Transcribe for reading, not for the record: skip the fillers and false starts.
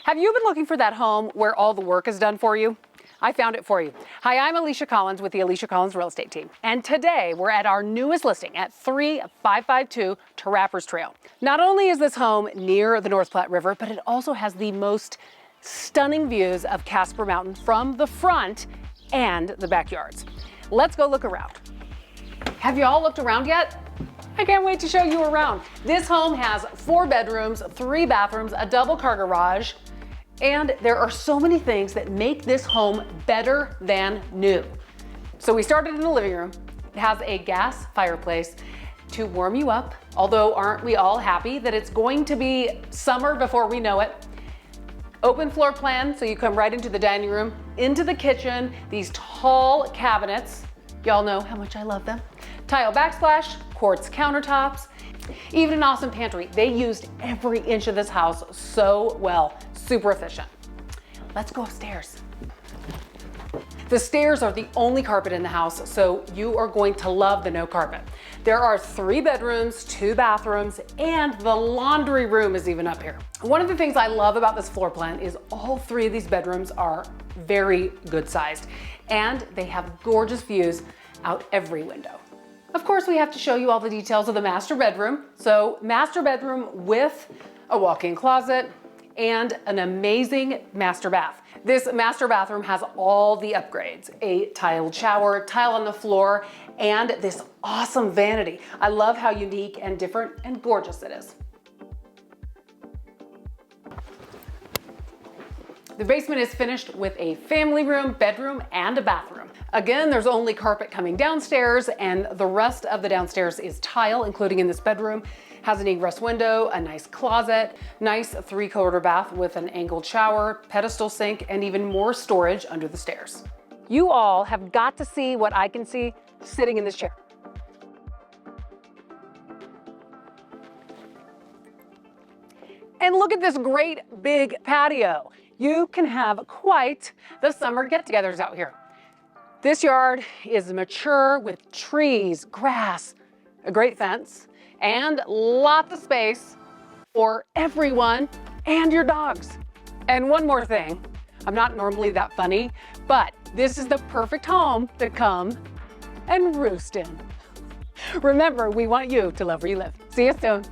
Have you been looking for that home where all the work is done for you? I found it for you. Hi, I'm Alisha Collins with the Alisha Collins Real Estate Team. And today we're at our newest listing at 3552 Trappers Trail. Not only is this home near the North Platte River, but it also has the most stunning views of Casper Mountain from the front and the backyards. Let's go look around. Have you all looked around yet? I can't wait to show you around. This home has 4 bedrooms, 3 bathrooms, a double car garage, and there are so many things that make this home better than new. So we started in the living room. It has a gas fireplace to warm you up, although aren't we all happy that it's going to be summer before we know it. Open floor plan, so you come right into the dining room, into the kitchen, these tall cabinets. Y'all know how much I love them. Tile backsplash, quartz countertops, even an awesome pantry. They used every inch of this house so well, super efficient. Let's go upstairs. The stairs are the only carpet in the house, so you are going to love the no carpet. There are 3 bedrooms, 2 bathrooms, and the laundry room is even up here. One of the things I love about this floor plan is all 3 of these bedrooms are very good sized, and they have gorgeous views out every window. Of course, we have to show you all the details of the master bedroom. So master bedroom with a walk-in closet and an amazing master bath. This master bathroom has all the upgrades, a tiled shower, tile on the floor, and this awesome vanity. I love how unique and different and gorgeous it is. The basement is finished with a family room, bedroom, and a bathroom. Again, there's only carpet coming downstairs, and the rest of the downstairs is tile, including in this bedroom. Has an egress window, a nice closet, nice 3-quarter bath with an angled shower, pedestal sink, and even more storage under the stairs. You all have got to see what I can see sitting in this chair. And look at this great big patio. You can have quite the summer get-togethers out here. This yard is mature with trees, grass, a great fence, and lots of space for everyone and your dogs. And one more thing, I'm not normally that funny, but this is the perfect home to come and roost in. Remember, we want you to love where you live. See you soon.